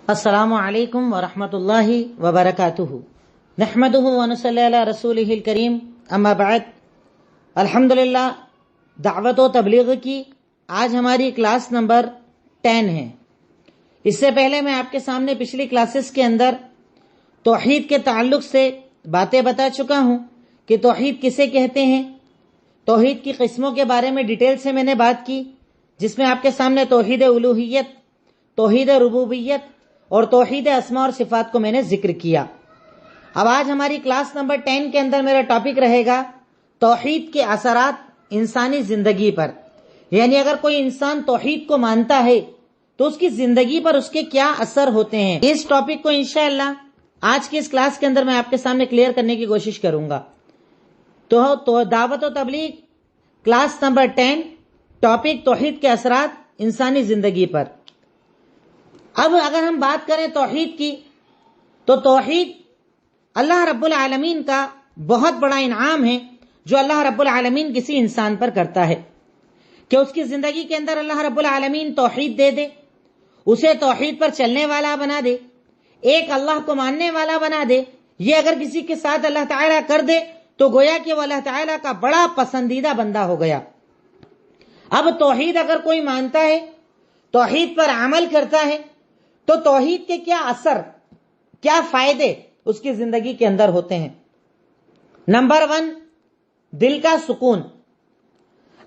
السلام علیکم ورحمۃ اللہ وبرکاتہ نحمده ونصلی علی رسولہ الکریم اما بعد الحمدللہ دعوت و تبلیغ کی آج ہماری کلاس نمبر 10 ہے۔ اس سے پہلے میں آپ کے سامنے پچھلی کلاسز کے اندر توحید کے تعلق سے باتیں بتا چکا ہوں کہ توحید کسے کہتے ہیں، توحید کی قسموں کے بارے میں ڈیٹیل سے میں نے بات کی، جس میں آپ کے سامنے توحید الوہیت، توحید ربوبیت اور توحید اسماء اور صفات کو میں نے ذکر کیا۔ اب آج ہماری کلاس نمبر 10 کے اندر میرا ٹاپک رہے گا توحید کے اثرات انسانی زندگی پر، یعنی اگر کوئی انسان توحید کو مانتا ہے تو اس کی زندگی پر اس کے کیا اثر ہوتے ہیں۔ اس ٹاپک کو انشاءاللہ آج کی اس کلاس کے اندر میں آپ کے سامنے کلیئر کرنے کی کوشش کروں گا۔ تو دعوت و تبلیغ کلاس نمبر 10، ٹاپک توحید کے اثرات انسانی زندگی پر۔ اب اگر ہم بات کریں توحید کی تو توحید اللہ رب العالمین کا بہت بڑا انعام ہے جو اللہ رب العالمین کسی انسان پر کرتا ہے کہ اس کی زندگی کے اندر اللہ رب العالمین توحید دے دے، اسے توحید پر چلنے والا بنا دے، ایک اللہ کو ماننے والا بنا دے۔ یہ اگر کسی کے ساتھ اللہ تعالیٰ کر دے تو گویا کہ وہ اللہ تعالیٰ کا بڑا پسندیدہ بندہ ہو گیا۔ اب توحید اگر کوئی مانتا ہے، توحید پر عمل کرتا ہے، تو توحید کے کیا اثر، کیا فائدے اس کی زندگی کے اندر ہوتے ہیں۔ نمبر 1، دل کا سکون۔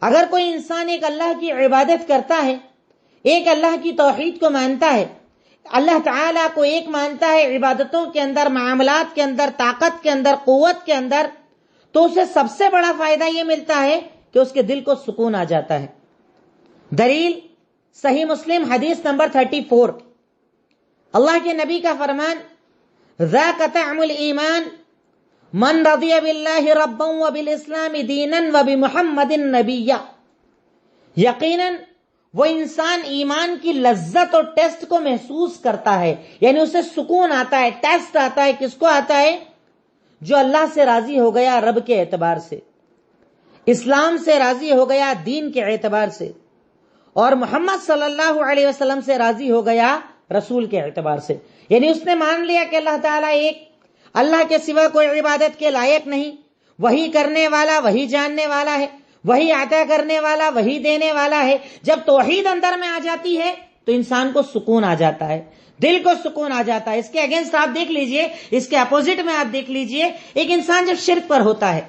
اگر کوئی انسان ایک اللہ کی عبادت کرتا ہے، ایک اللہ کی توحید کو مانتا ہے، اللہ تعالیٰ کو ایک مانتا ہے عبادتوں کے اندر، معاملات کے اندر، طاقت کے اندر، قوت کے اندر، تو اسے سب سے بڑا فائدہ یہ ملتا ہے کہ اس کے دل کو سکون آ جاتا ہے۔ دلیل صحیح مسلم حدیث نمبر 34، اللہ کے نبی کا فرمان، ذاک طعم الایمان من رضی باللہ ربا وبالاسلام دینا وبمحمد نبیا۔ یقیناً وہ انسان ایمان کی لذت اور ٹیسٹ کو محسوس کرتا ہے، یعنی اسے سکون آتا ہے، ٹیسٹ آتا ہے۔ کس کو آتا ہے؟ جو اللہ سے راضی ہو گیا رب کے اعتبار سے، اسلام سے راضی ہو گیا دین کے اعتبار سے، اور محمد صلی اللہ علیہ وسلم سے راضی ہو گیا رسول کے اعتبار سے۔ یعنی اس نے مان لیا کہ اللہ تعالیٰ ایک، اللہ کے سوا کوئی عبادت کے لائق نہیں، وہی کرنے والا، وہی جاننے والا ہے، وہی عطا کرنے والا، وہی دینے والا ہے۔ جب توحید اندر میں آ جاتی ہے تو انسان کو سکون آ جاتا ہے، دل کو سکون آ جاتا ہے۔ اس کے اگینسٹ آپ دیکھ لیجئے، اس کے اپوزٹ میں آپ دیکھ لیجئے، ایک انسان جب شرک پر ہوتا ہے،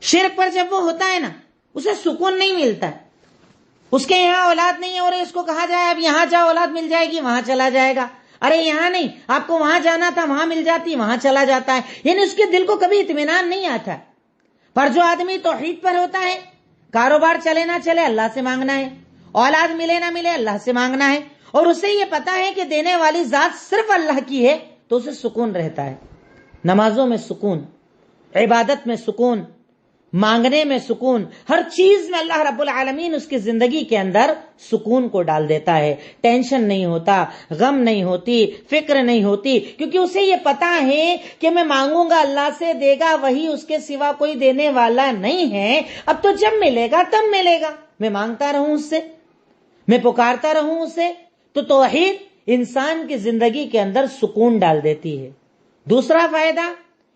شرک پر جب وہ ہوتا ہے نا، اسے سکون نہیں ملتا ہے۔ اس کے یہاں اولاد نہیں ہے اور اس کو کہا جائے اب یہاں جاؤ اولاد مل جائے گی، وہاں چلا جائے گا۔ ارے یہاں نہیں، آپ کو وہاں جانا تھا، وہاں مل جاتی، وہاں چلا جاتا ہے۔ یعنی اس کے دل کو کبھی اطمینان نہیں آتا۔ پر جو آدمی توحید پر ہوتا ہے، کاروبار چلے نہ چلے اللہ سے مانگنا ہے، اولاد ملے نہ ملے اللہ سے مانگنا ہے، اور اسے یہ پتا ہے کہ دینے والی ذات صرف اللہ کی ہے، تو اسے سکون رہتا ہے۔ نمازوں میں سکون، عبادت میں سکون، مانگنے میں سکون، ہر چیز میں اللہ رب العالمین اس کی زندگی کے اندر سکون کو ڈال دیتا ہے۔ ٹینشن نہیں ہوتا، غم نہیں ہوتی، فکر نہیں ہوتی، کیونکہ اسے یہ پتا ہے کہ میں مانگوں گا اللہ سے دے گا وہی، اس کے سوا کوئی دینے والا نہیں ہے۔ اب تو جب ملے گا تب ملے گا، میں مانگتا رہوں اس سے، میں پکارتا رہوں اسے۔ تو توحید انسان کی زندگی کے اندر سکون ڈال دیتی ہے۔ دوسرا فائدہ،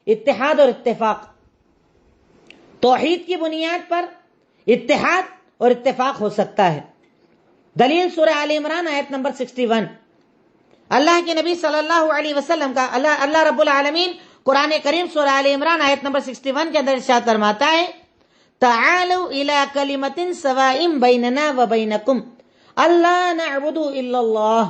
اتحاد اور اتفاق۔ توحید کی بنیاد پر اتحاد اور اتفاق ہو سکتا ہے۔ دلیل سورہ آل عمران آیت نمبر 61، اللہ کے نبی صلی اللہ علیہ وسلم کا اللہ رب العالمین قرآن کریم سورہ آل عمران آیت نمبر 61 کے اندر ارشاد فرماتا ہے، تعالوا الی کلمۃ سواء بیننا وبینکم الا نعبد الا اللہ۔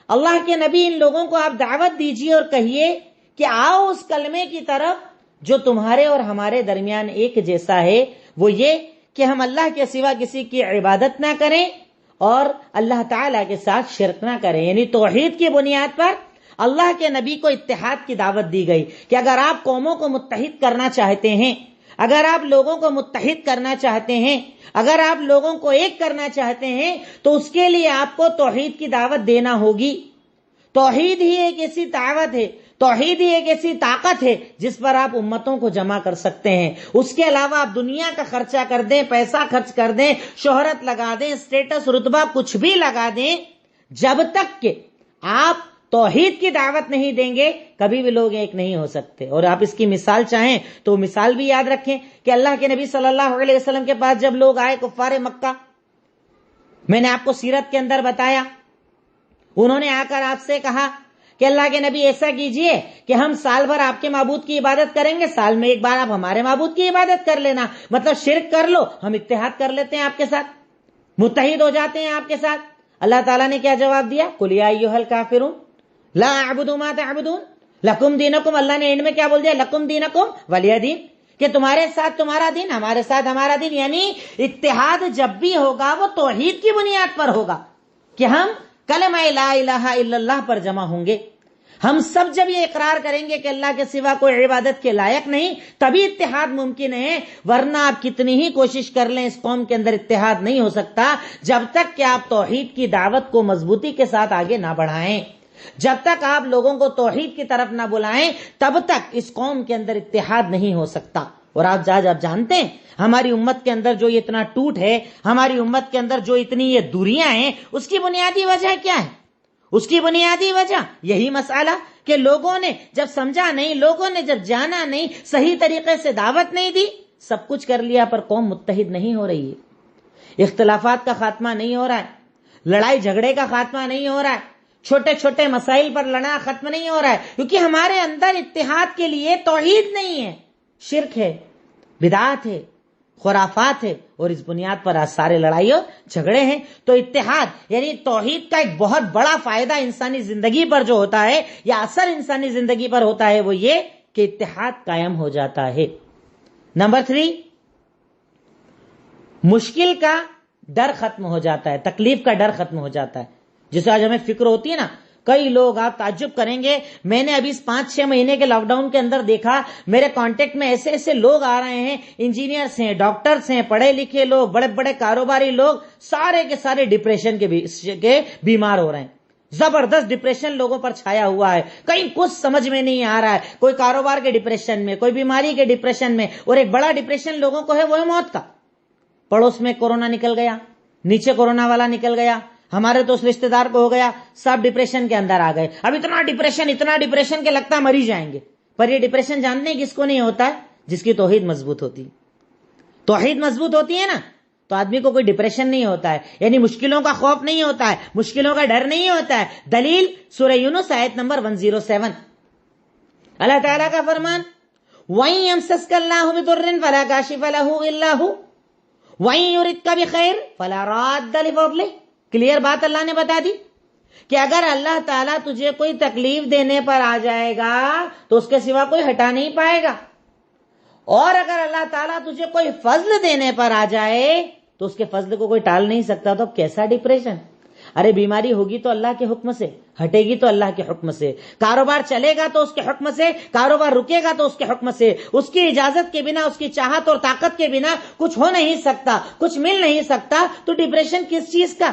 اللہ کے نبی ان لوگوں کو آپ دعوت دیجیے اور کہیے کہ آؤ اس کلمے کی طرف جو تمہارے اور ہمارے درمیان ایک جیسا ہے، وہ یہ کہ ہم اللہ کے سوا کسی کی عبادت نہ کریں اور اللہ تعالیٰ کے ساتھ شرک نہ کریں۔ یعنی توحید کی بنیاد پر اللہ کے نبی کو اتحاد کی دعوت دی گئی کہ اگر آپ قوموں کو متحد کرنا چاہتے ہیں، اگر آپ لوگوں کو متحد کرنا چاہتے ہیں، اگر آپ لوگوں کو ایک کرنا چاہتے ہیں، تو اس کے لیے آپ کو توحید کی دعوت دینا ہوگی۔ توحید ہی ایک ایسی دعوت ہے، توحید ہی ایک ایسی طاقت ہے جس پر آپ امتوں کو جمع کر سکتے ہیں۔ اس کے علاوہ آپ دنیا کا خرچہ کر دیں، پیسہ خرچ کر دیں، شہرت لگا دیں، اسٹیٹس رتبہ کچھ بھی لگا دیں، جب تک کہ آپ توحید کی دعوت نہیں دیں گے کبھی بھی لوگ ایک نہیں ہو سکتے. اور آپ اس کی مثال چاہیں تو مثال بھی یاد رکھیں کہ اللہ کے نبی صلی اللہ علیہ وسلم کے پاس جب لوگ آئے کفار مکہ، میں نے آپ کو سیرت کے اندر بتایا، انہوں نے آ کر آپ سے کہا کہ اللہ کے نبی ایسا کیجئے کہ ہم سال بھر آپ کے معبود کی عبادت کریں گے، سال میں ایک بار آپ ہمارے معبود کی عبادت کر لینا، مطلب شرک کر لو، ہم اتحاد کر لیتے ہیں آپ کے ساتھ، متحد ہو جاتے ہیں آپ کے ساتھ. اللہ تعالیٰ نے کیا جواب دیا؟ قُلْ يَا أَيُّهَا الْكَافِرُونَ لَا أَعْبُدُ مَا تَعْبُدُونَ لَكُمْ دِينُكُمْ. اللہ نے اینڈ میں کیا بول دیا؟ لَكُمْ دِينُكُمْ وَلِيَ دِينِ، کہ تمہارے ساتھ تمہارا دین، ہمارے ساتھ ہمارا دین. یعنی اتحاد جب بھی ہوگا وہ توحید کی بنیاد پر ہوگا کہ ہم کلمہ لا الہ الا اللہ پر جمع ہوں گے. ہم سب جب یہ اقرار کریں گے کہ اللہ کے سوا کوئی عبادت کے لائق نہیں، تبھی اتحاد ممکن ہے. ورنہ آپ کتنی ہی کوشش کر لیں اس قوم کے اندر اتحاد نہیں ہو سکتا جب تک کہ آپ توحید کی دعوت کو مضبوطی کے ساتھ آگے نہ بڑھائیں. جب تک آپ لوگوں کو توحید کی طرف نہ بلائیں تب تک اس قوم کے اندر اتحاد نہیں ہو سکتا. اور آپ جانتے ہیں ہماری امت کے اندر جو اتنا ٹوٹ ہے، ہماری امت کے اندر جو اتنی یہ دوریاں ہیں، اس کی بنیادی وجہ کیا ہے؟ اس کی بنیادی وجہ یہی مسئلہ کہ لوگوں نے جب سمجھا نہیں، لوگوں نے جب جانا نہیں، صحیح طریقے سے دعوت نہیں دی، سب کچھ کر لیا پر قوم متحد نہیں ہو رہی ہے. اختلافات کا خاتمہ نہیں ہو رہا ہے، لڑائی جھگڑے کا خاتمہ نہیں ہو رہا ہے، چھوٹے چھوٹے مسائل پر لڑنا ختم نہیں ہو رہا ہے، کیونکہ ہمارے اندر اتحاد کے لیے توحید نہیں ہے، شرک ہے، بدعات ہے، خرافات ہے، اور اس بنیاد پر آج سارے لڑائی اور جھگڑے ہیں. تو اتحاد یعنی توحید کا ایک بہت بڑا فائدہ انسانی زندگی پر جو ہوتا ہے یا اثر انسانی زندگی پر ہوتا ہے وہ یہ کہ اتحاد قائم ہو جاتا ہے. نمبر 3، مشکل کا ڈر ختم ہو جاتا ہے، تکلیف کا ڈر ختم ہو جاتا ہے. جسے آج ہمیں فکر ہوتی ہے نا، کئی لوگ، آپ تعجب کریں گے، میں نے ابھی 5-6 مہینے کے لاک ڈاؤن کے اندر دیکھا میرے کانٹیکٹ میں ایسے ایسے لوگ آ رہے ہیں، انجینئرز ہیں، ڈاکٹرز ہیں، پڑھے لکھے لوگ، بڑے بڑے کاروباری لوگ، سارے کے سارے ڈپریشن کے بیمار ہو رہے ہیں. زبردست ڈپریشن لوگوں پر چھایا ہوا ہے، کہیں کچھ سمجھ میں نہیں آ رہا ہے. کوئی کاروبار کے ڈپریشن میں، کوئی بیماری کے ڈپریشن میں، اور ایک بڑا ڈپریشن لوگوں کو ہے وہ ہے موت کا. پڑوس میں کورونا نکل گیا، نیچے کورونا والا نکل گیا، ہمارے تو اس رشتہ دار کو ہو گیا، سب ڈپریشن کے اندر آ گئے. اب اتنا ڈپریشن کہ لگتا ہے مر ہی جائیں گے. پر یہ ڈپریشن جانتے ہیں کس کو نہیں ہوتا ہے؟ جس کی توحید مضبوط ہوتی. توحید مضبوط ہوتی ہے نا تو آدمی کو کوئی ڈپریشن نہیں ہوتا ہے، یعنی مشکلوں کا خوف نہیں ہوتا ہے، مشکلوں کا ڈر نہیں ہوتا ہے. دلیل سورہ یونس آیت نمبر 107، اللہ تعالیٰ کا فرمان، وَإِن يَمْسَسْكَ اللَّهُ بِضُرٍّ فَلَا كَاشِفَ لَهُ إِلَّا هُوَ وَإِن يُرِدْكَ بِخَيْرٍ فَلَا رَادَّ لِفَضْلِهِ. کلیئر بات اللہ نے بتا دی کہ اگر اللہ تعالیٰ تجھے کوئی تکلیف دینے پر آ جائے گا تو اس کے سوا کوئی ہٹا نہیں پائے گا، اور اگر اللہ تعالیٰ تجھے کوئی فضل دینے پر آ جائے تو اس کے فضل کو کوئی ٹال نہیں سکتا. تو اب کیسا ڈپریشن؟ ارے بیماری ہوگی تو اللہ کے حکم سے، ہٹے گی تو اللہ کے حکم سے، کاروبار چلے گا تو اس کے حکم سے، کاروبار رکے گا تو اس کے حکم سے. اس کی اجازت کے بنا، اس کی چاہت اور طاقت کے بنا کچھ ہو نہیں سکتا، کچھ مل نہیں سکتا. تو ڈپریشن کس چیز کا؟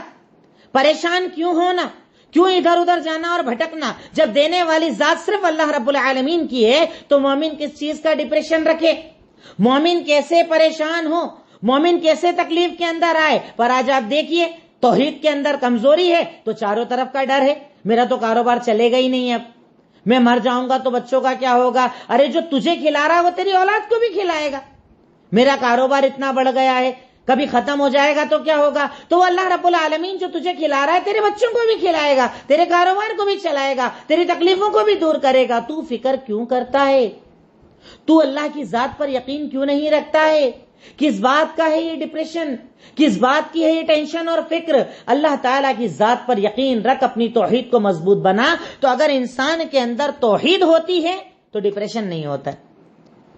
پریشان کیوں ہونا، کیوں ادھر ادھر جانا اور بھٹکنا؟ جب دینے والی ذات صرف اللہ رب العالمین کی ہے تو مومن کس چیز کا ڈپریشن رکھے؟ مومن کیسے پریشان ہو، مومن کیسے تکلیف کے اندر آئے؟ پر آج آپ دیکھیے توحید کے اندر کمزوری ہے تو چاروں طرف کا ڈر ہے. میرا تو کاروبار چلے گا ہی نہیں، اب میں مر جاؤں گا تو بچوں کا کیا ہوگا؟ ارے جو تجھے کھلا رہا ہے وہ تیری اولاد کو بھی کھلائے گا. میرا کاروبار اتنا بڑھ گیا ہے، کبھی ختم ہو جائے گا تو کیا ہوگا؟ تو وہ اللہ رب العالمین جو تجھے کھلا رہا ہے تیرے بچوں کو بھی کھلائے گا، تیرے کاروبار کو بھی چلائے گا، تیری تکلیفوں کو بھی دور کرے گا. تو فکر کیوں کرتا ہے؟ تو اللہ کی ذات پر یقین کیوں نہیں رکھتا ہے؟ کس بات کا ہے یہ ڈپریشن؟ کس بات کی ہے یہ ٹینشن اور فکر؟ اللہ تعالیٰ کی ذات پر یقین رکھ، اپنی توحید کو مضبوط بنا. تو اگر انسان کے اندر توحید ہوتی ہے تو ڈپریشن نہیں ہوتا ہے،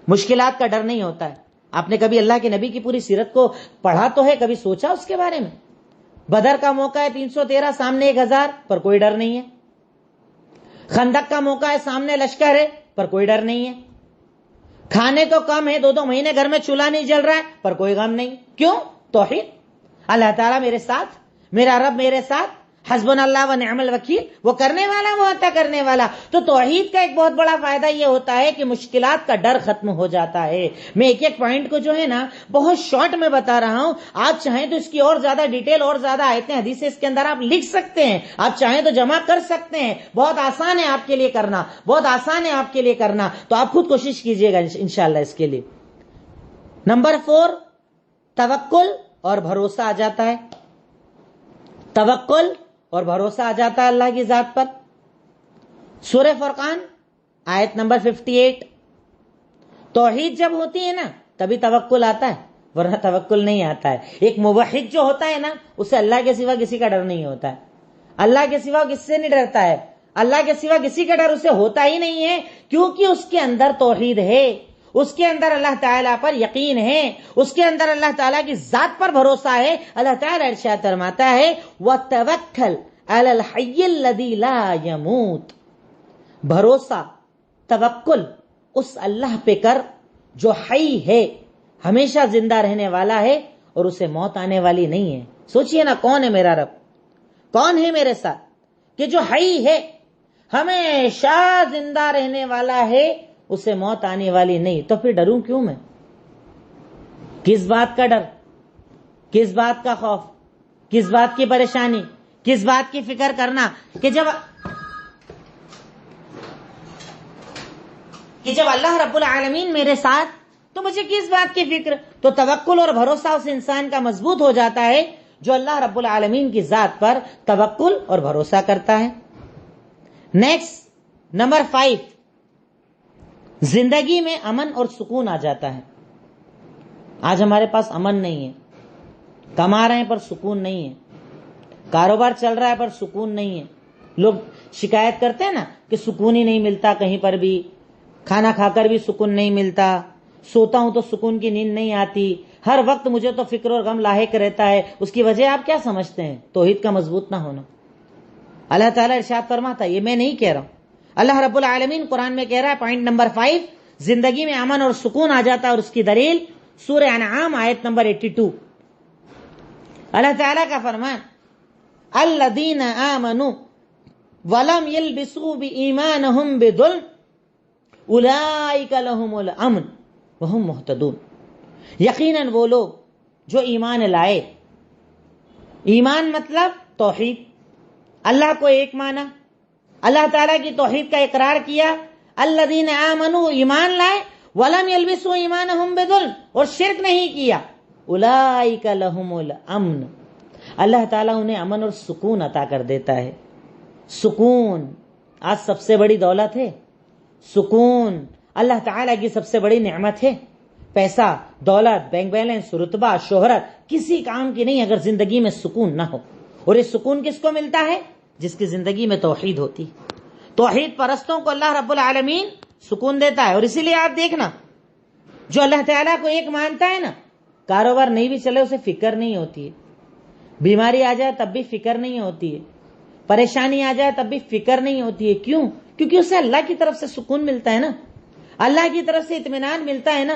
مشکلات کا ڈر نہیں ہوتا ہے. آپ نے کبھی اللہ کے نبی کی پوری سیرت کو پڑھا تو ہے، کبھی سوچا اس کے بارے میں؟ بدر کا موقع ہے 313، سامنے 1000، پر کوئی ڈر نہیں ہے. خندق کا موقع ہے، سامنے لشکر ہے، پر کوئی ڈر نہیں ہے. کھانے تو کم ہے، 2 مہینے گھر میں چولہا نہیں جل رہا ہے، پر کوئی غم نہیں. کیوں؟ توحید. اللہ تعالیٰ میرے ساتھ، میرا رب میرے ساتھ، حسبنا اللہ و نعم الوکیل، وہ کرنے والا وہ عطا کرنے والا۔ تو توحید کا ایک بہت بڑا فائدہ یہ ہوتا ہے کہ مشکلات کا ڈر ختم ہو جاتا ہے۔ میں ایک ایک پوائنٹ کو جو ہے نا بہت شارٹ میں بتا رہا ہوں، آپ چاہیں تو اس کی اور زیادہ ڈیٹیل اور زیادہ آیتیں حدیثیں اس کے اندر آپ لکھ سکتے ہیں، آپ چاہیں تو جمع کر سکتے ہیں، بہت آسان ہے آپ کے لیے کرنا، بہت آسان ہے آپ کے لیے کرنا، تو آپ خود کوشش کیجئے گا انشاءاللہ اس کے لیے۔ نمبر 4، توکل اور بھروسہ آ جاتا ہے، توکل اور بھروسہ آ جاتا ہے اللہ کی ذات پر۔ سورہ فرقان آیت نمبر 58، توحید جب ہوتی ہے نا تبھی توکل آتا ہے، ورنہ توکل نہیں آتا ہے۔ ایک موحد جو ہوتا ہے نا اسے اللہ کے سوا کسی کا ڈر نہیں ہوتا ہے، اللہ کے سوا کس سے نہیں ڈرتا ہے، اللہ کے سوا کسی کا ڈر اسے ہوتا ہی نہیں ہے، کیونکہ اس کے اندر توحید ہے، اس کے اندر اللہ تعالیٰ پر یقین ہے، اس کے اندر اللہ تعالیٰ کی ذات پر بھروسہ ہے۔ اللہ تعالیٰ ارشاد فرماتا ہے وَتَوَكَّلْ عَلَى الْحَيِّ الَّذِي لَا يَمُوتُ، بھروسہ توکل اس اللہ پہ کر جو حی ہے، ہمیشہ زندہ رہنے والا ہے اور اسے موت آنے والی نہیں ہے۔ سوچئے نا کون ہے میرا رب، کون ہے میرے ساتھ کہ جو حی ہے، ہمیشہ زندہ رہنے والا ہے، اسے موت آنے والی نہیں، تو پھر ڈروں کیوں میں؟ کس بات کا ڈر، کس بات کا خوف، کس بات کی پریشانی، کس بات کی فکر کرنا کہ جب اللہ رب العالمین میرے ساتھ تو مجھے کس بات کی فکر۔ تو توکل اور بھروسہ اس انسان کا مضبوط ہو جاتا ہے جو اللہ رب العالمین کی ذات پر توکل اور بھروسہ کرتا ہے۔ نیکسٹ نمبر 5، زندگی میں امن اور سکون آ جاتا ہے۔ آج ہمارے پاس امن نہیں ہے، کما رہے ہیں پر سکون نہیں ہے، کاروبار چل رہا ہے پر سکون نہیں ہے، لوگ شکایت کرتے ہیں نا کہ سکون ہی نہیں ملتا، کہیں پر بھی کھانا کھا کر بھی سکون نہیں ملتا، سوتا ہوں تو سکون کی نیند نہیں آتی، ہر وقت مجھے تو فکر اور غم لاحق رہتا ہے۔ اس کی وجہ آپ کیا سمجھتے ہیں؟ توحید کا مضبوط نہ ہونا۔ اللہ تعالیٰ ارشاد فرماتا ہے، یہ میں نہیں کہہ رہا ہوں، اللہ رب العالمین قرآن میں کہہ رہا ہے، پوائنٹ نمبر 5، زندگی میں امن اور سکون آ جاتا ہے، اور اس کی دلیل سورہ انعام آیت نمبر 82، اللہ تعالیٰ کا فرمان الذین آمنوا ولم یلبسوا بایمانہم بظلم اولئک لہم الامن وہم مہتدون، یقیناً وہ لوگ جو ایمان لائے، ایمان مطلب توحید، اللہ کو ایک مانا، اللہ تعالیٰ کی توحید کا اقرار کیا، الذین آمنوا ایمان لائے، ولم یلبسوا ایمانہم بظلم اور شرک نہیں کیا، اولئک لہم الامن، اللہ تعالیٰ انہیں امن اور سکون عطا کر دیتا ہے۔ سکون آج سب سے بڑی دولت ہے، سکون اللہ تعالیٰ کی سب سے بڑی نعمت ہے۔ پیسہ، دولت، بینک بیلنس، رتبہ، شہرت کسی کام کی نہیں اگر زندگی میں سکون نہ ہو۔ اور یہ سکون کس کو ملتا ہے؟ جس کی زندگی میں توحید ہوتی۔ توحید پرستوں کو اللہ رب العالمین سکون دیتا ہے، اور اسی لیے آپ دیکھنا جو اللہ تعالیٰ کو ایک مانتا ہے نا، کاروبار نہیں بھی چلے اسے فکر نہیں ہوتی ہے، بیماری آ جائے تب بھی فکر نہیں ہوتی ہے، پریشانی آ جائے تب بھی فکر نہیں ہوتی ہے۔ کیوں؟ کیونکہ اسے اللہ کی طرف سے سکون ملتا ہے نا، اللہ کی طرف سے اطمینان ملتا ہے نا۔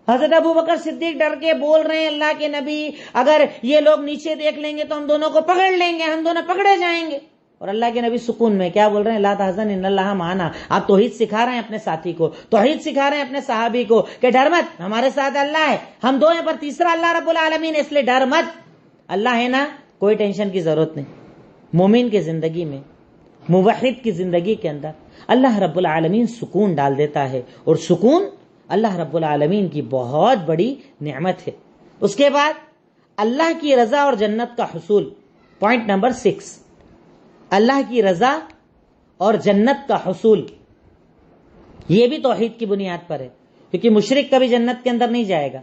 حضرت ابوبکر صدیق ڈر کے بول رہے ہیں، اللہ کے نبی اگر یہ لوگ نیچے دیکھ لیں گے تو ہم دونوں کو پکڑ لیں گے، ہم دونوں پکڑے جائیں گے، اور اللہ کے نبی سکون میں کیا بول رہے ہیں؟ لا تحزن ان اللہ معنا۔ آپ توحید سکھا رہے ہیں اپنے ساتھی کو، توحید سکھا رہے ہیں اپنے صحابی کو کہ ڈر مت، ہمارے ساتھ اللہ ہے، ہم دو ہیں پر تیسرا اللہ رب العالمین ہے، اس لیے ڈر مت، اللہ ہے نا، کوئی ٹینشن کی ضرورت نہیں۔ مومن کی زندگی میں، موحد کی زندگی کے اندر اللہ رب العالمین سکون ڈال دیتا ہے، اور سکون اللہ رب العالمین کی بہت بڑی نعمت ہے۔ اس کے بعد اللہ کی رضا اور جنت کا حصول، پوائنٹ نمبر 6، اللہ کی رضا اور جنت کا حصول، یہ بھی توحید کی بنیاد پر ہے، کیونکہ مشرک کبھی جنت کے اندر نہیں جائے گا۔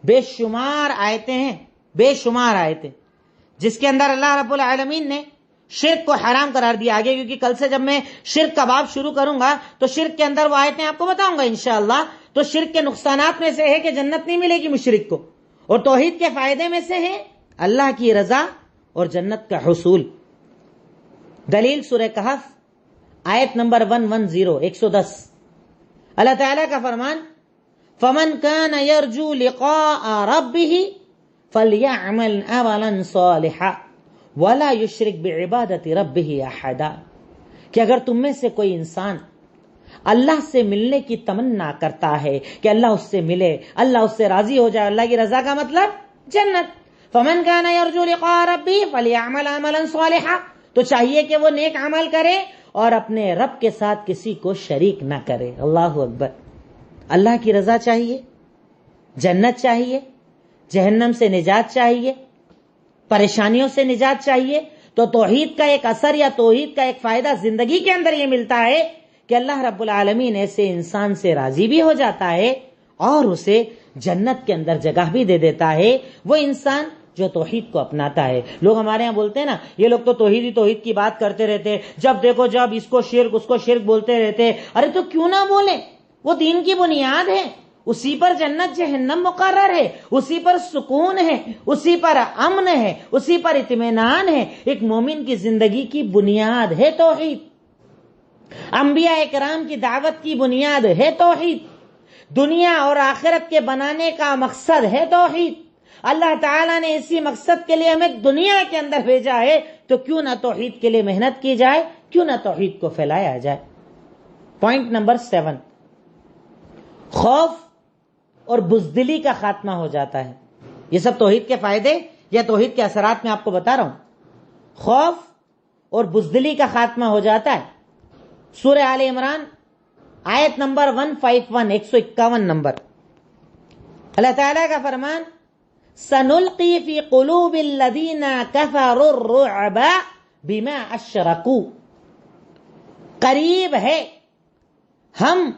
بے شمار آیتیں ہیں، بے شمار آیتیں جس کے اندر اللہ رب العالمین نے شرک کو حرام قرار دیا۔ آگے کیونکہ کل سے جب میں شرک کا باب شروع کروں گا تو شرک کے اندر وہ آیتیں آپ کو بتاؤں گا انشاءاللہ۔ تو شرک کے نقصانات میں سے ہے کہ جنت نہیں ملے گی مشرک کو، اور توحید کے فائدے میں سے ہے اللہ کی رضا اور جنت کا حصول۔ دلیل سورہ کہف آیت نمبر 110، اللہ تعالیٰ کا فرمان فَمَنْ كَانَ يَرْجُو لِقَاءَ رَبِّهِ فَلْيَعْمَلْ عَمَلًا صَالِحًا ولا یشرک بعبادت ربہ احدا، کہ اگر تم میں سے کوئی انسان اللہ سے ملنے کی تمنا کرتا ہے کہ اللہ اس سے ملے، اللہ اس سے راضی ہو جائے، اللہ کی رضا کا مطلب جنت، فمن کان یرجو لقاء ربہ فلیعمل عملا صالحا، تو چاہیے کہ وہ نیک عمل کرے اور اپنے رب کے ساتھ کسی کو شریک نہ کرے۔ اللہ اکبر۔ اللہ کی رضا چاہیے، جنت چاہیے، جہنم سے نجات چاہیے، پریشانیوں سے نجات چاہیے، تو توحید کا ایک اثر یا توحید کا ایک فائدہ زندگی کے اندر یہ ملتا ہے کہ اللہ رب العالمین ایسے انسان سے راضی بھی ہو جاتا ہے اور اسے جنت کے اندر جگہ بھی دے دیتا ہے، وہ انسان جو توحید کو اپناتا ہے۔ لوگ ہمارے ہاں بولتے ہیں نا، یہ لوگ تو توحید کی بات کرتے رہتے، جب دیکھو جب اس کو شرک بولتے رہتے۔ ارے تو کیوں نہ بولیں، وہ دین کی بنیاد ہے، اسی پر جنت جہنم مقرر ہے، اسی پر سکون ہے، اسی پر امن ہے، اسی پر اطمینان ہے۔ ایک مومن کی زندگی کی بنیاد ہے توحید، انبیاء کرام کی دعوت کی بنیاد ہے توحید، دنیا اور آخرت کے بنانے کا مقصد ہے توحید۔ اللہ تعالیٰ نے اسی مقصد کے لیے ہمیں دنیا کے اندر بھیجا ہے، تو کیوں نہ توحید کے لیے محنت کی جائے، کیوں نہ توحید کو پھیلایا جائے۔ پوائنٹ نمبر 7، خوف اور بزدلی کا خاتمہ ہو جاتا ہے۔ یہ سب توحید کے فائدے یا توحید کے اثرات میں آپ کو بتا رہا ہوں۔ خوف اور بزدلی کا خاتمہ ہو جاتا ہے۔ سورہ آل عمران آیت نمبر 151، 151 نمبر، اللہ تعالیٰ کا فرمان، سنلقی فی قلوب الذین کفروا الرعب بما اشرکوا، قریب ہے ہم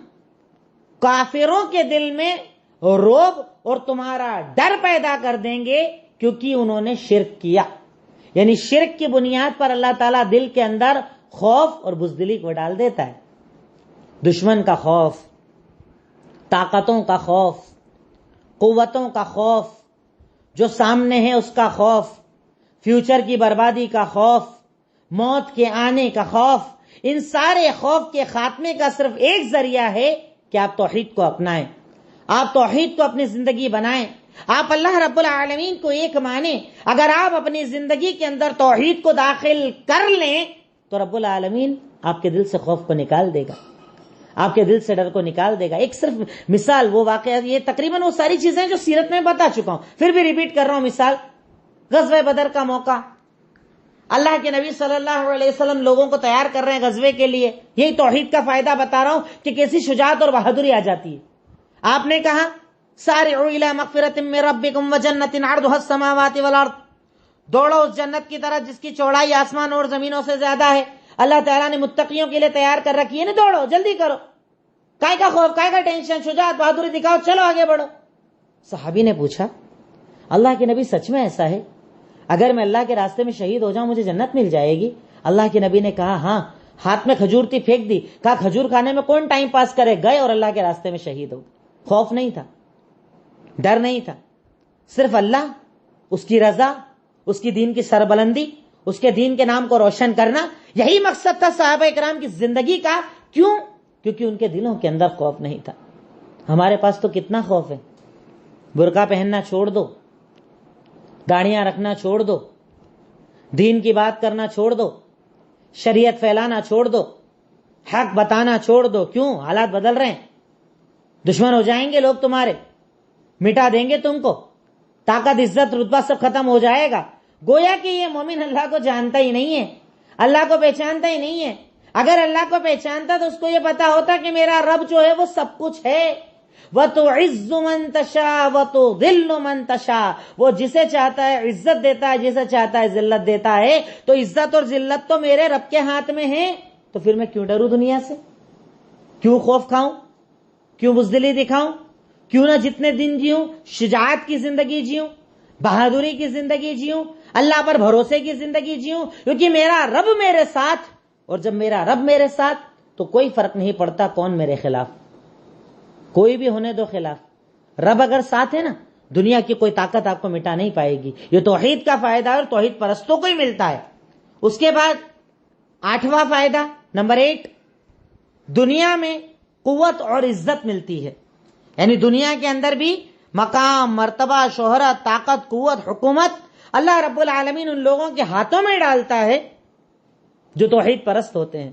کافروں کے دل میں رعب اور تمہارا ڈر پیدا کر دیں گے کیونکہ انہوں نے شرک کیا۔ یعنی شرک کی بنیاد پر اللہ تعالیٰ دل کے اندر خوف اور بزدلی کو ڈال دیتا ہے۔ دشمن کا خوف، طاقتوں کا خوف، قوتوں کا خوف، جو سامنے ہے اس کا خوف، فیوچر کی بربادی کا خوف، موت کے آنے کا خوف، ان سارے خوف کے خاتمے کا صرف ایک ذریعہ ہے کہ آپ توحید کو اپنائیں، آپ توحید کو اپنی زندگی بنائیں، آپ اللہ رب العالمین کو ایک مانیں۔ اگر آپ اپنی زندگی کے اندر توحید کو داخل کر لیں تو رب العالمین آپ کے دل سے خوف کو نکال دے گا، آپ کے دل سے ڈر کو نکال دے گا۔ ایک صرف مثال، وہ واقعہ، یہ تقریباً وہ ساری چیزیں جو سیرت میں بتا چکا ہوں، پھر بھی ریپیٹ کر رہا ہوں۔ مثال، غزوہ بدر کا موقع، اللہ کے نبی صلی اللہ علیہ وسلم لوگوں کو تیار کر رہے ہیں غزوے کے لیے، یہی توحید کا فائدہ بتا رہا ہوں کہ کیسی شجاعت اور بہادری آ جاتی ہے۔ آپ نے کہا، سارعوا الی مغفرۃ من ربکم وجنۃ عرضها السماوات والارض، دوڑو اس جنت کی طرف جس کی چوڑائی آسمان اور زمینوں سے زیادہ ہے۔ اللہ تعالیٰ نے متقیوں کے لیے تیار کر رکھی ہے نا، دوڑو، جلدی کرو، کائے کا خوف، کائے کا ٹینشن، شجاعت بہادری دکھاؤ، چلو آگے بڑھو۔ صحابی نے پوچھا، اللہ کے نبی سچ میں ایسا ہے؟ اگر میں اللہ کے راستے میں شہید ہو جاؤں مجھے جنت مل جائے گی؟ اللہ کے نبی نے کہا ہاں۔ ہاتھ میں کھجور تھی، پھینک دی، کہا کھجور کھانے میں کون ٹائم پاس کرے، گئے اور اللہ کے راستے میں شہید ہو۔ خوف نہیں تھا، ڈر نہیں تھا، صرف اللہ، اس کی رضا، اس کی دین کی سربلندی، اس کے دین کے نام کو روشن کرنا، یہی مقصد تھا صحابہ کرام کی زندگی کا۔ کیوں؟ کیونکہ ان کے دلوں کے اندر خوف نہیں تھا۔ ہمارے پاس تو کتنا خوف ہے، برقع پہننا چھوڑ دو، داڑیاں رکھنا چھوڑ دو، دین کی بات کرنا چھوڑ دو، شریعت پھیلانا چھوڑ دو، حق بتانا چھوڑ دو۔ کیوں؟ حالات بدل رہے ہیں، دشمن ہو جائیں گے لوگ تمہارے، مٹا دیں گے تم کو، طاقت عزت رتبہ سب ختم ہو جائے گا۔ گویا کہ یہ مومن اللہ کو جانتا ہی نہیں ہے، اللہ کو پہچانتا ہی نہیں ہے۔ اگر اللہ کو پہچانتا تو اس کو یہ پتا ہوتا کہ میرا رب جو ہے وہ سب کچھ ہے۔ وَتُعِزُّ مَن تَشَاءُ وَتُذِلُّ مَن تَشَاءُ، وہ جسے چاہتا ہے عزت دیتا ہے، جسے چاہتا ہے ذلت دیتا ہے۔ تو عزت اور ذلت تو میرے رب کے ہاتھ میں ہے، تو پھر میں کیوں ڈروں دنیا سے؟ کیوں خوف کھاؤں؟ کیوں بزدلی دکھاؤں؟ کیوں نہ جتنے دن جیوں شجاعت کی زندگی جیوں، بہادری کی زندگی جیوں، اللہ پر بھروسے کی زندگی جیوں، کیونکہ میرا رب میرے ساتھ، اور جب میرا رب میرے ساتھ تو کوئی فرق نہیں پڑتا کون میرے خلاف، کوئی بھی ہونے دو خلاف۔ رب اگر ساتھ ہے نا، دنیا کی کوئی طاقت آپ کو مٹا نہیں پائے گی۔ یہ توحید کا فائدہ ہے اور توحید پرستوں کو ہی ملتا ہے۔ اس کے بعد 8واں فائدہ، نمبر 8، دنیا میں قوت اور عزت ملتی ہے۔ یعنی دنیا کے اندر بھی مقام، مرتبہ، شہرت، طاقت، قوت، حکومت اللہ رب العالمین ان لوگوں کے ہاتھوں میں ڈالتا ہے جو توحید پرست ہوتے ہیں،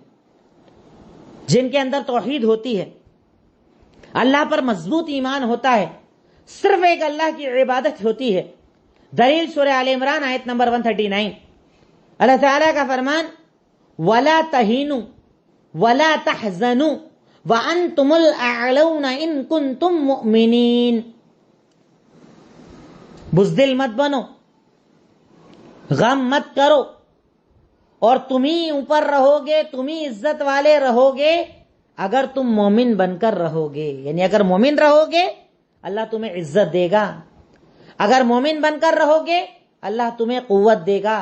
جن کے اندر توحید ہوتی ہے، اللہ پر مضبوط ایمان ہوتا ہے، صرف ایک اللہ کی عبادت ہوتی ہے۔ دلیل سورہ آل عمران آیت نمبر 139، اللہ تعالیٰ کا فرمان وَلَا تَهِنُوا وَلَا تَحْزَنُوا وَأَنْتُمُ الْأَعْلَوْنَ إِن كُنتُم مُؤْمِنِينَ، بزدل مت بنو، غم مت کرو، اور تم ہی اوپر رہو گے، تم ہی عزت والے رہو گے اگر تم مومن بن کر رہو گے۔ یعنی اگر مومن رہو گے اللہ تمہیں عزت دے گا، اگر مومن بن کر رہو گے اللہ تمہیں قوت دے گا،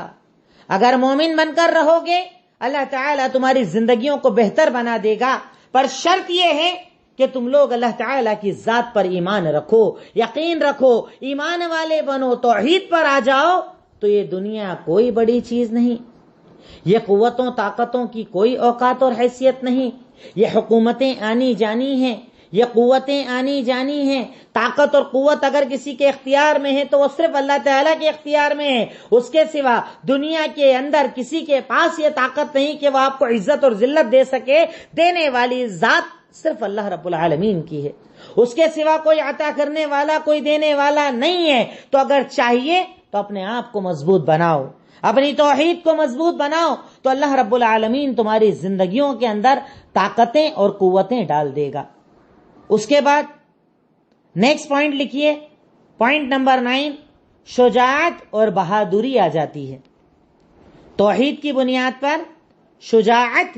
اگر مومن بن کر رہو گے اللہ تعالیٰ تمہاری زندگیوں کو بہتر بنا دے گا۔ پر شرط یہ ہے کہ تم لوگ اللہ تعالیٰ کی ذات پر ایمان رکھو، یقین رکھو، ایمان والے بنو، توحید پر آ جاؤ، تو یہ دنیا کوئی بڑی چیز نہیں، یہ قوتوں طاقتوں کی کوئی اوقات اور حیثیت نہیں، یہ حکومتیں آنی جانی ہیں، یہ قوتیں آنی جانی ہیں۔ طاقت اور قوت اگر کسی کے اختیار میں ہے تو وہ صرف اللہ تعالیٰ کے اختیار میں ہے، اس کے سوا دنیا کے اندر کسی کے پاس یہ طاقت نہیں کہ وہ آپ کو عزت اور ذلت دے سکے۔ دینے والی ذات صرف اللہ رب العالمین کی ہے، اس کے سوا کوئی عطا کرنے والا، کوئی دینے والا نہیں ہے۔ تو اگر چاہیے تو اپنے آپ کو مضبوط بناؤ، اپنی توحید کو مضبوط بناؤ، تو اللہ رب العالمین تمہاری زندگیوں کے اندر طاقتیں اور قوتیں ڈال دے گا۔ اس کے بعد نیکسٹ پوائنٹ لکھیے، پوائنٹ نمبر 9، شجاعت اور بہادری آ جاتی ہے۔ توحید کی بنیاد پر شجاعت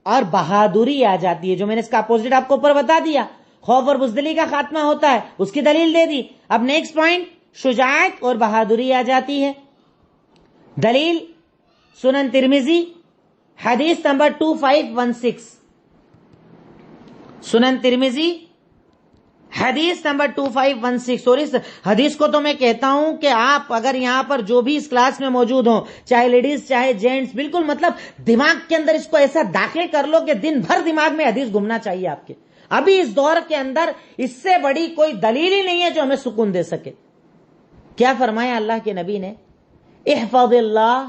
اور بہادری آ جاتی ہے، جو میں نے اس کا اپوزٹ آپ کو اوپر بتا دیا، خوف اور بزدلی کا خاتمہ ہوتا ہے، اس کی دلیل دے دی۔ اب نیکسٹ پوائنٹ، شجاعت اور بہادری آ جاتی ہے۔ دلیل سنن ترمذی حدیث نمبر 2516، سنن ترمذی حدیث نمبر 2516۔ اور اس حدیث کو تو میں کہتا ہوں کہ آپ اگر یہاں پر جو بھی اس کلاس میں موجود ہوں، چاہے لیڈیز چاہے جینٹس، بالکل مطلب دماغ کے اندر اس کو ایسا داخل کر لو کہ دن بھر دماغ میں حدیث گھومنا چاہیے آپ کے۔ ابھی اس دور کے اندر اس سے بڑی کوئی دلیل ہی نہیں ہے جو ہمیں سکون دے سکے۔ کیا فرمایا اللہ کے نبی نے؟ احفظ اللہ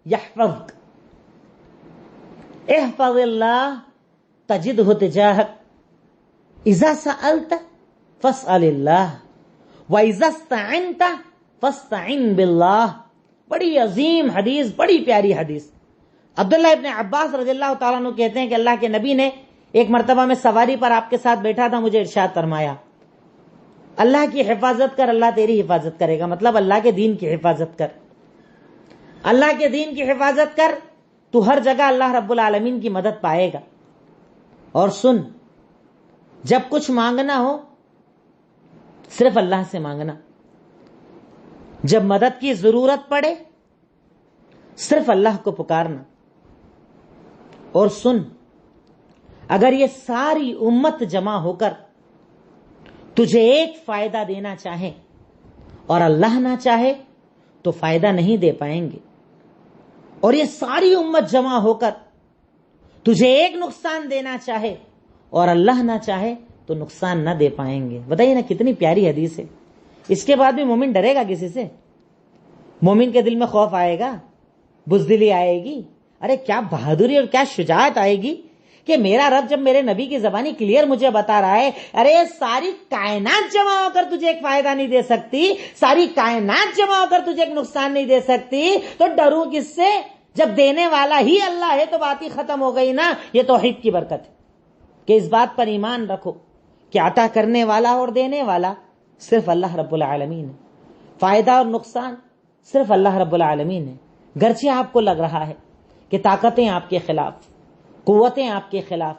یحفظک، احفظ اللہ تجدہ تجاہک، اذا سألت فاسأل اللہ وَإِذَا اسْتَعِنْتَ فَاسْتَعِنْ بِاللَّهِ۔ بڑی عظیم حدیث، بڑی پیاری حدیث۔ عبداللہ ابن عباس رضی اللہ تعالیٰ عنہ کہتے ہیں کہ اللہ کے نبی نے ایک مرتبہ میں سواری پر آپ کے ساتھ بیٹھا تھا، مجھے ارشاد فرمایا اللہ کی حفاظت کر، اللہ تیری حفاظت کرے گا، مطلب اللہ کے دین کی حفاظت کر، اللہ کے دین کی حفاظت کر، تو ہر جگہ اللہ رب العالمین کی مدد پائے گا۔ اور سن، جب کچھ مانگنا ہو صرف اللہ سے مانگنا، جب مدد کی ضرورت پڑے صرف اللہ کو پکارنا۔ اور سن، اگر یہ ساری امت جمع ہو کر تجھے ایک فائدہ دینا چاہے اور اللہ نہ چاہے تو فائدہ نہیں دے پائیں گے، اور یہ ساری امت جمع ہو کر تجھے ایک نقصان دینا چاہے اور اللہ نہ چاہے تو نقصان نہ دے پائیں گے۔ بتائیے نا کتنی پیاری حدیث ہے۔ اس کے بعد بھی مومن ڈرے گا کسی سے؟ مومن کے دل میں خوف آئے گا، بزدلی آئے گی، ارے کیا بہادری اور کیا شجاعت آئے گی کہ میرا رب جب میرے نبی کی زبانی کلیئر مجھے بتا رہا ہے، ارے ساری کائنات جمع ہو کر تجھے ایک فائدہ نہیں دے سکتی، ساری کائنات جمع ہو کر تجھے ایک نقصان نہیں دے سکتی، تو ڈروں کس سے؟ جب دینے والا ہی اللہ ہے تو بات ہی ختم ہو گئی نا۔ یہ توحید کی برکت ہے کہ اس بات پر ایمان رکھو کہ عطا کرنے والا اور دینے والا صرف اللہ رب العالمین ہے، فائدہ اور نقصان صرف اللہ رب العالمین ہے۔ گرچہ آپ کو لگ رہا ہے کہ طاقتیں آپ کے خلاف، قوتیں آپ کے خلاف،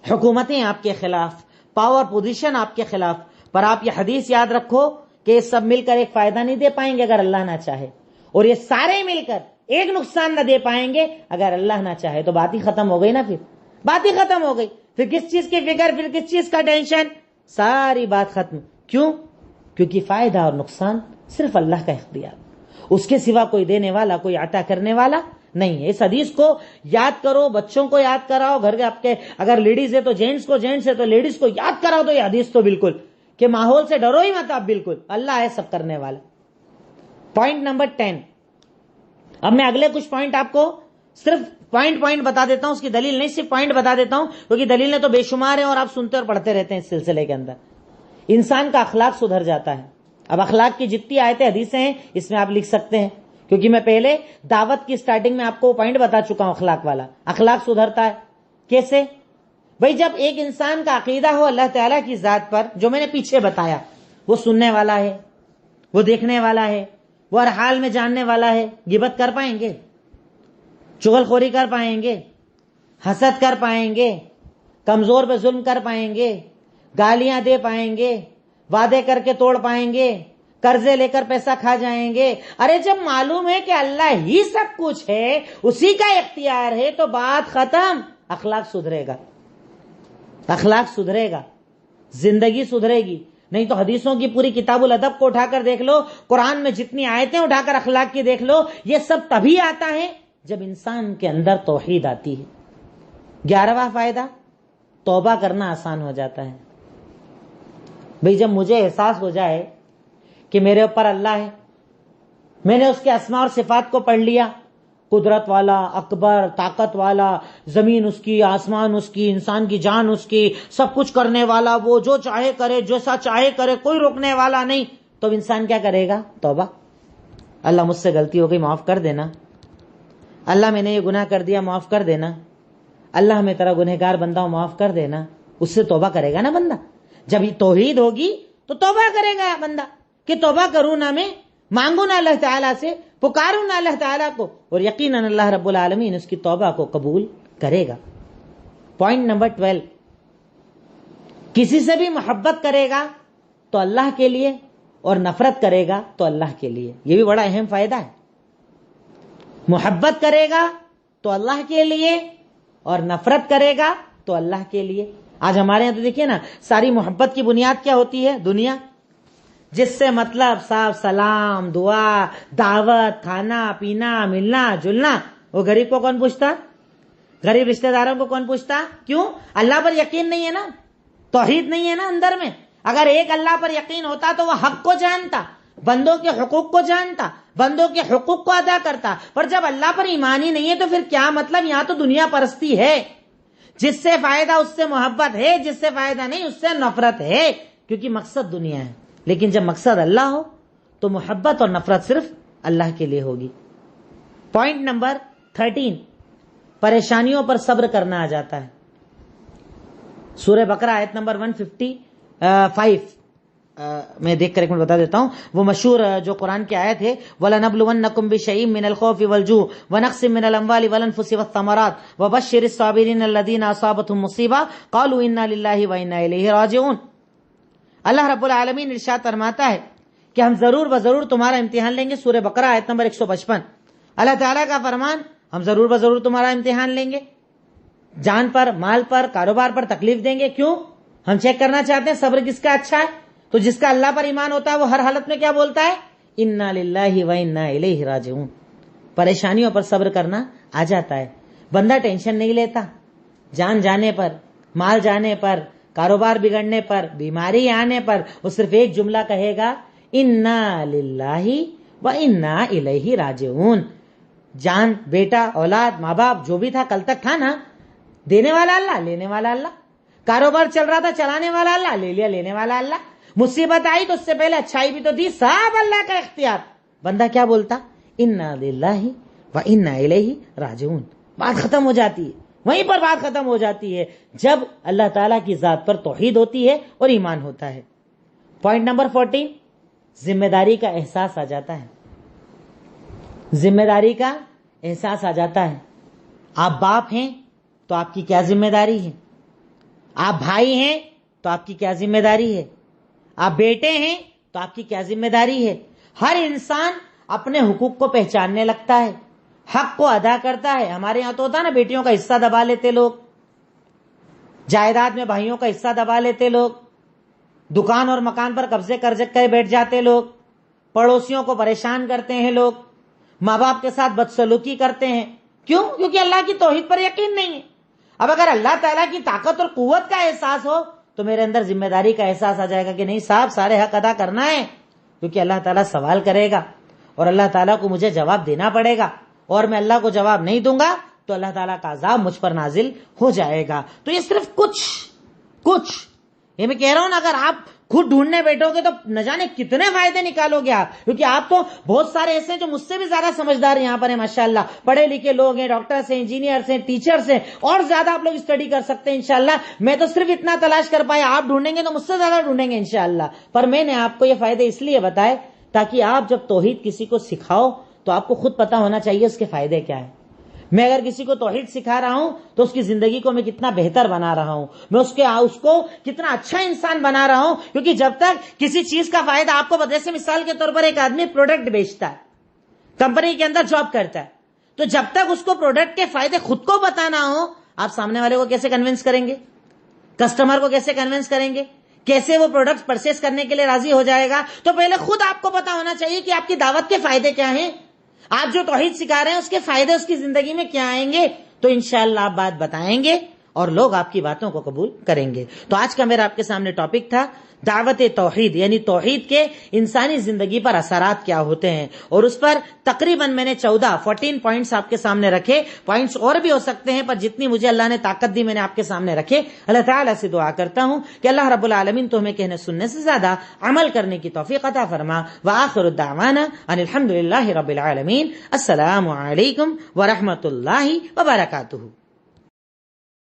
حکومتیں آپ کے خلاف، پاور پوزیشن آپ کے خلاف، پر آپ یہ حدیث یاد رکھو کہ یہ سب مل کر ایک فائدہ نہیں دے پائیں گے اگر اللہ نہ چاہے، اور یہ سارے مل کر ایک نقصان نہ دے پائیں گے اگر اللہ نہ چاہے۔ تو بات ہی ختم ہو گئی نا، پھر بات ہی ختم ہو گئی، پھر کس چیز کی فکر، پھر کس چیز کا ٹینشن، ساری بات ختم۔ کیوں؟ کیونکہ فائدہ اور نقصان صرف اللہ کا اختیار، اس کے سوا کوئی دینے والا، کوئی عطا کرنے والا نہیں ہے۔ اس حدیث کو یاد کرو، بچوں کو یاد کراؤ، گھر کے آپ کے اگر لیڈیز ہے تو جینٹس کو، جینٹس ہے تو لیڈیز کو یاد کراؤ تو یہ حدیث تو بالکل کہ ماحول سے ڈرو ہی مت آپ، بالکل اللہ ہے سب کرنے والا۔ Point number 10. اب میں اگلے کچھ پوائنٹ آپ کو صرف پوائنٹ بتا دیتا ہوں, اس کی دلیل نہیں, صرف پوائنٹ بتا دیتا ہوں, کیونکہ دلیلیں تو بے شمار ہیں اور آپ سنتے اور پڑھتے رہتے ہیں اس سلسلے کے اندر. انسان کا اخلاق سدھر جاتا ہے. اب اخلاق کی جتنی آیتیں حدیثیں ہیں اس میں آپ لکھ سکتے ہیں, کیونکہ میں پہلے دعوت کی سٹارٹنگ میں آپ کو پوائنٹ بتا چکا ہوں اخلاق والا. اخلاق سدھرتا ہے کیسے؟ بھئی جب ایک انسان کا عقیدہ ہو اللہ تعالیٰ کی ذات پر, جو میں نے پیچھے بتایا, وہ سننے والا ہے, وہ دیکھنے والا ہے, وہ ہر حال میں جاننے والا ہے, غیبت کر پائیں گے, چغل خوری کر پائیں گے, حسد کر پائیں گے, کمزور پہ ظلم کر پائیں گے, گالیاں دے پائیں گے, وعدے کر کے توڑ پائیں گے, قرضے لے کر پیسہ کھا جائیں گے؟ ارے جب معلوم ہے کہ اللہ ہی سب کچھ ہے, اسی کا اختیار ہے, تو بات ختم. اخلاق سدھرے گا, اخلاق سدھرے گا, زندگی سدھرے گی. نہیں تو حدیثوں کی پوری کتاب الادب کو اٹھا کر دیکھ لو, قرآن میں جتنی آیتیں اٹھا کر اخلاق کی دیکھ لو, یہ سب تبھی آتا ہے جب انسان کے اندر توحید آتی ہے. 11واں فائدہ, توبہ کرنا آسان ہو جاتا ہے. بھئی جب مجھے احساس ہو جائے کہ میرے اوپر اللہ ہے, میں نے اس کے اسماء اور صفات کو پڑھ لیا, قدرت والا, اکبر, طاقت والا, زمین اس کی, آسمان اس کی, انسان کی جان اس کی, سب کچھ کرنے والا, وہ جو چاہے کرے, جیسا چاہے کرے, کوئی روکنے والا نہیں, تو انسان کیا کرے گا؟ توبہ. اللہ مجھ سے غلطی ہو گئی, معاف کر دینا. اللہ میں نے یہ گناہ کر دیا, معاف کر دینا. اللہ میں تیرا گنہگار بندہ ہوں, معاف کر دینا. اس سے توبہ کرے گا نا بندہ. جب یہ توحید ہوگی تو توبہ کرے گا بندہ, کہ توبہ کروں نہ میں, مانگوں نہ اللہ تعالیٰ سے, پکاروں نہ اللہ تعالیٰ کو, اور یقیناً اللہ رب العالمین اس کی توبہ کو قبول کرے گا. پوائنٹ نمبر 12, کسی سے بھی محبت کرے گا تو اللہ کے لیے, اور نفرت کرے گا تو اللہ کے لیے. یہ بھی بڑا اہم فائدہ ہے. محبت کرے گا تو اللہ کے لیے, اور نفرت کرے گا تو اللہ کے لیے. آج ہمارے یہاں تو دیکھیے نا, ساری محبت کی بنیاد کیا ہوتی ہے؟ دنیا. جس سے مطلب صاحب سلام, دعا, دعوت, کھانا پینا, ملنا جلنا. وہ غریب کو کون پوچھتا؟ غریب رشتہ داروں کو کون پوچھتا؟ کیوں؟ اللہ پر یقین نہیں ہے نا, توحید نہیں ہے نا اندر میں. اگر ایک اللہ پر یقین ہوتا تو وہ حق کو جانتا, بندوں کے حقوق کو جانتا, بندوں کے حقوق کو ادا کرتا. پر جب اللہ پر ایمان ہی نہیں ہے تو پھر کیا مطلب؟ یہاں تو دنیا پرستی ہے. جس سے فائدہ اس سے محبت ہے, جس سے فائدہ نہیں اس سے نفرت ہے, کیونکہ مقصد دنیا ہے. لیکن جب مقصد اللہ ہو تو محبت اور نفرت صرف اللہ کے لیے ہوگی. پوائنٹ نمبر 13, پریشانیوں پر صبر کرنا آ جاتا ہے. سورہ بقرہ آیت نمبر 155, میں دیکھ کر ایک منٹ بتا دیتا ہوں. وہ مشہور جو قرآن کی آیت ہے, وَلَنَبْلُوَنَّكُمْ بِشَيْءٍ مِّنَ الْخَوْفِ وَالْجُوعِ وَنَقْصٍ مِّنَ الْأَمْوَالِ وَالْأَنفُسِ وَالثَّمَرَاتِ وَبَشِّرِ الصَّابِرِينَ الَّذِينَ أَصَابَتْهُمْ مُصِيبَةٌ قَالُوا إِنَّا لِلَّهِ وَإِنَّا إِلَيْهِ رَاجِعُونَ. اللہ رب العالمین ارشاد فرماتا ہے کہ ہم ضرور بضرور تمہارا امتحان لیں گے. سورہ بقرہ آیت نمبر 155. اللہ تعالیٰ کا فرمان, ہم ضرور بضرور تمہارا امتحان لیں گے, جان پر, مال پر, کاروبار پر تکلیف دیں گے. کیوں؟ ہم چیک کرنا چاہتے ہیں صبر کس کا اچھا ہے. تو جس کا اللہ پر ایمان ہوتا ہے وہ ہر حالت میں کیا بولتا ہے؟ انا للہ و انا الیہ راجعون. پریشانیوں پر صبر کرنا آ جاتا ہے. بندہ ٹینشن نہیں لیتا. جان جانے پر, مال جانے پر, کاروبار بگڑنے پر, بیماری آنے پر, وہ صرف ایک جملہ کہے گا, انا للہ و انا الیہ راجعون. جان, بیٹا, اولاد, ماں باپ جو بھی تھا کل تک تھا نا, دینے والا اللہ, لینے والا اللہ. کاروبار چل رہا تھا, چلانے والا اللہ, لے لیا لینے والا اللہ. مصیبت آئی تو اس سے پہلے اچھائی بھی تو دی, سب اللہ کا اختیار. بندہ کیا بولتا؟ انا للہ و انا الیہ راجعون. بات ختم ہو جاتی ہے, وہیں پر بات ختم ہو جاتی ہے جب اللہ تعالیٰ کی ذات پر توحید ہوتی ہے اور ایمان ہوتا ہے. پوائنٹ نمبر 14, ذمہ داری کا احساس آ جاتا ہے. ذمہ داری کا احساس آ جاتا ہے. آپ باپ ہیں تو آپ کی کیا ذمہ داری ہے, آپ بھائی ہیں تو آپ کی کیا ذمہ داری ہے, آپ بیٹے ہیں تو آپ کی کیا ذمہ داری ہے. ہر انسان اپنے حقوق کو پہچاننے لگتا ہے, حق کو ادا کرتا ہے. ہمارے یہاں تو ہوتا ہے نا, بیٹیوں کا حصہ دبا لیتے لوگ, جائیداد میں بھائیوں کا حصہ دبا لیتے لوگ, دکان اور مکان پر قبضے کر بیٹھ جاتے لوگ, پڑوسیوں کو پریشان کرتے ہیں لوگ, ماں باپ کے ساتھ بدسلوکی کرتے ہیں. کیوں؟ کیونکہ اللہ کی توحید پر یقین نہیں ہے. اب اگر اللہ تعالیٰ کی طاقت اور قوت کا احساس ہو تو میرے اندر ذمہ داری کا احساس آ جائے گا کہ نہیں صاحب, سارے حق ادا کرنا ہے, کیونکہ اللہ تعالیٰ سوال کرے گا. اور اللہ تعالیٰ کو مجھے جواب دینا پڑے گا، اور میں اللہ کو جواب نہیں دوں گا تو اللہ تعالیٰ کا عذاب مجھ پر نازل ہو جائے گا۔ تو یہ صرف کچھ یہ میں کہہ رہا ہوں نا، اگر آپ خود ڈھونڈنے بیٹھو گے تو نہ جانے کتنے فائدے نکالو گے آپ، کیونکہ آپ تو بہت سارے ایسے ہیں جو مجھ سے بھی زیادہ سمجھدار یہاں پر ہیں ماشاءاللہ، پڑھے لکھے لوگ ہیں، ڈاکٹرز ہیں، انجینئرز ہیں، ٹیچرز ہیں، اور زیادہ آپ لوگ اسٹڈی کر سکتے ہیں انشاءاللہ۔ میں تو صرف اتنا تلاش کر پایا، آپ ڈھونڈیں گے تو مجھ سے زیادہ ڈھونڈیں گے انشاءاللہ۔ پر میں نے آپ کو یہ فائدے اس لیے بتائے تاکہ آپ جب توحید کسی کو سکھاؤ تو آپ کو خود پتا ہونا چاہیے اس کے فائدے کیا ہیں۔ میں اگر کسی کو توحید سکھا رہا ہوں تو اس کی زندگی کو میں کتنا بہتر بنا رہا ہوں، میں اس کو کتنا اچھا انسان بنا رہا ہوں، کیونکہ جب تک کسی چیز کا فائدہ آپ کو، جیسے مثال کے طور پر ایک آدمی پروڈکٹ بیچتا ہے، کمپنی کے اندر جاب کرتا ہے، تو جب تک اس کو پروڈکٹ کے فائدے خود کو بتانا ہو، آپ سامنے والے کو کیسے کنونس کریں گے؟ کسٹمر کو کیسے کنونس کریں گے؟ کیسے وہ پروڈکٹ پرچیز کرنے کے لیے راضی ہو جائے گا؟ تو پہلے خود آپ کو پتا ہونا چاہیے کہ آپ کی دعوت کے فائدے کیا ہیں، آپ جو توحید سکھا رہے ہیں اس کے فائدے اس کی زندگی میں کیا آئیں گے، تو انشاءاللہ آپ بات بتائیں گے اور لوگ آپ کی باتوں کو قبول کریں گے۔ تو آج کا میرا آپ کے سامنے ٹاپک تھا دعوت توحید، یعنی توحید کے انسانی زندگی پر اثرات کیا ہوتے ہیں، اور اس پر تقریباً میں نے 14 پوائنٹس آپ کے سامنے رکھے، پوائنٹس اور بھی ہو سکتے ہیں پر جتنی مجھے اللہ نے طاقت دی میں نے آپ کے سامنے رکھے۔ اللہ تعالیٰ سے دعا کرتا ہوں کہ اللہ رب العالمین تو ہمیں کہنے سننے سے زیادہ عمل کرنے کی توفیق عطا فرما۔ وآخر الدعوانا ان الحمد للہ رب العالمین۔ السلام علیکم ورحمۃ اللہ وبرکاتہ۔